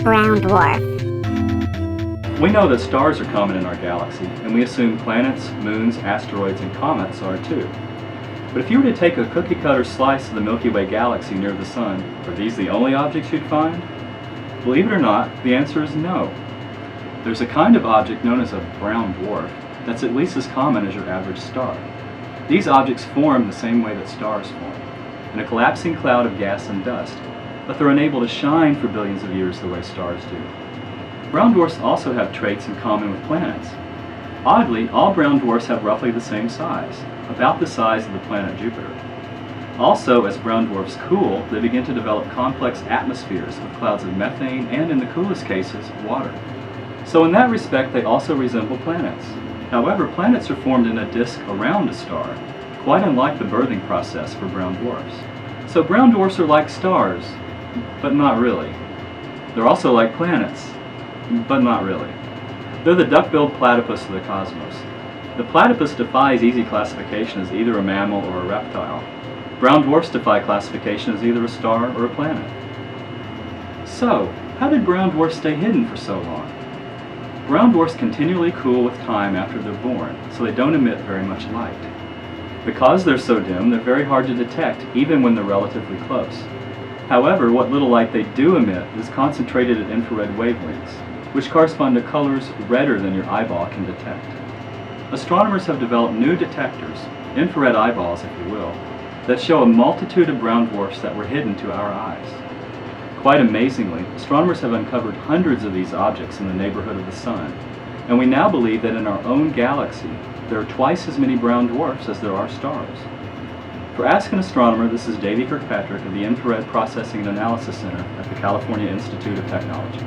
brown dwarf? We know that stars are common in our galaxy, and we assume planets, moons, asteroids, and comets are too. But if you were to take a cookie-cutter slice of the Milky Way galaxy near the Sun, are these the only objects you'd find? Believe it or not, the answer is no. There's a kind of object known as a brown dwarf that's at least as common as your average star. These objects form the same way that stars form, in a collapsing cloud of gas and dust, but they're unable to shine for billions of years the way stars do. Brown dwarfs also have traits in common with planets. Oddly, all brown dwarfs have roughly the same size, about the size of the planet Jupiter. Also, as brown dwarfs cool, they begin to develop complex atmospheres with clouds of methane and, in the coolest cases, water. So in that respect, they also resemble planets. However, planets are formed in a disk around a star, quite unlike the birthing process for brown dwarfs. So brown dwarfs are like stars, but not really. They're also like planets, but not really. They're the duck-billed platypus of the cosmos. The platypus defies easy classification as either a mammal or a reptile. Brown dwarfs defy classification as either a star or a planet. So, how did brown dwarfs stay hidden for so long? Brown dwarfs continually cool with time after they're born, so they don't emit very much light. Because they're so dim, they're very hard to detect, even when they're relatively close. However, what little light they do emit is concentrated at infrared wavelengths, which correspond to colors redder than your eyeball can detect. Astronomers have developed new detectors, infrared eyeballs if you will, that show a multitude of brown dwarfs that were hidden to our eyes. Quite amazingly, astronomers have uncovered hundreds of these objects in the neighborhood of the Sun, and we now believe that in our own galaxy, there are twice as many brown dwarfs as there are stars. For Ask an Astronomer, this is Davey Kirkpatrick of the Infrared Processing and Analysis Center at the California Institute of Technology.